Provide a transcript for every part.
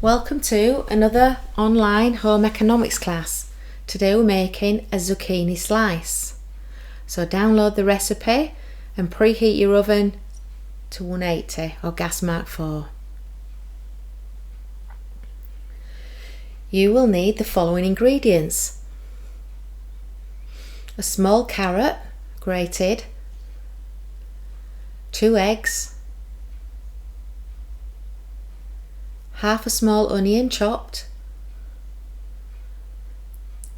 Welcome to another online home economics class. Today we're making a zucchini slice. So download the recipe and preheat your oven to 180 or gas mark 4. You will need the following ingredients: a small carrot grated, 2 eggs, half a small onion chopped,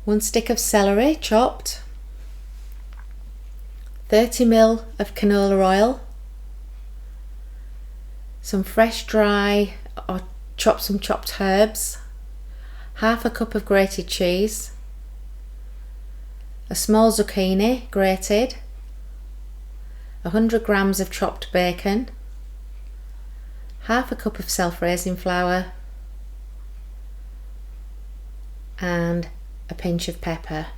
1 stick of celery chopped, 30 ml of canola oil, some fresh dry or chopped herbs, half a cup of grated cheese, a small zucchini grated, 100 grams of chopped bacon, half a cup of self-raising flour and a pinch of pepper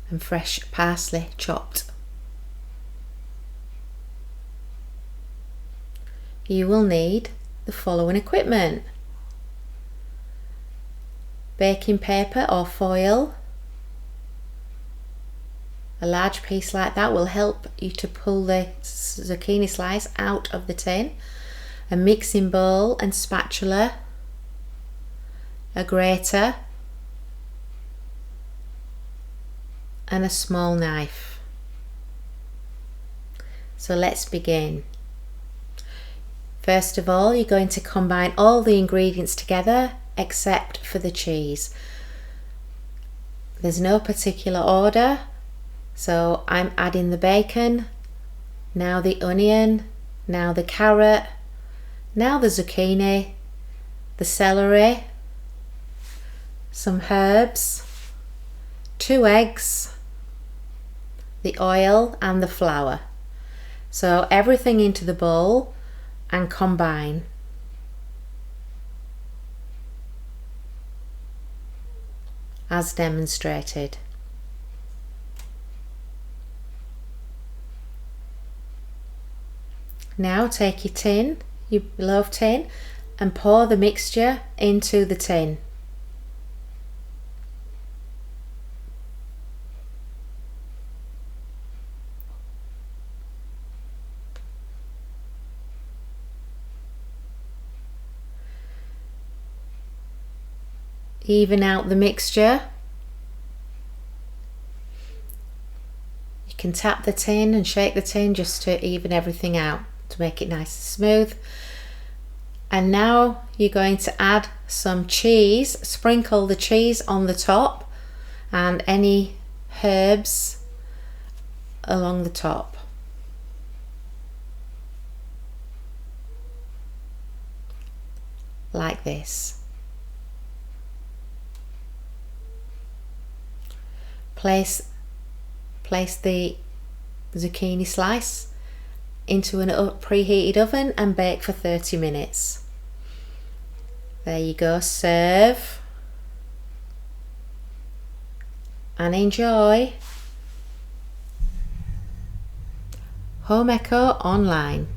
and fresh parsley chopped. You will need the following equipment: baking paper or foil. A large piece like that will help you to pull the zucchini slice out of the tin. A mixing bowl and spatula, a grater and a small knife. So let's begin. First of all, you're going to combine all the ingredients together except for the cheese. There's no particular order. So I'm adding the bacon, now the onion, now the carrot, now the zucchini, the celery, some herbs, 2 eggs, the oil and the flour. So everything into the bowl and combine. As demonstrated. Now take your tin, your loaf tin, and pour the mixture into the tin. Even out the mixture. You can tap the tin and shake the tin just to even everything out, to make it nice and smooth. And now you're going to add some cheese. Sprinkle the cheese on the top and any herbs along the top. Like this. Place the zucchini slice into a preheated oven and bake for 30 minutes. There you go, serve and enjoy. Home Eco Online.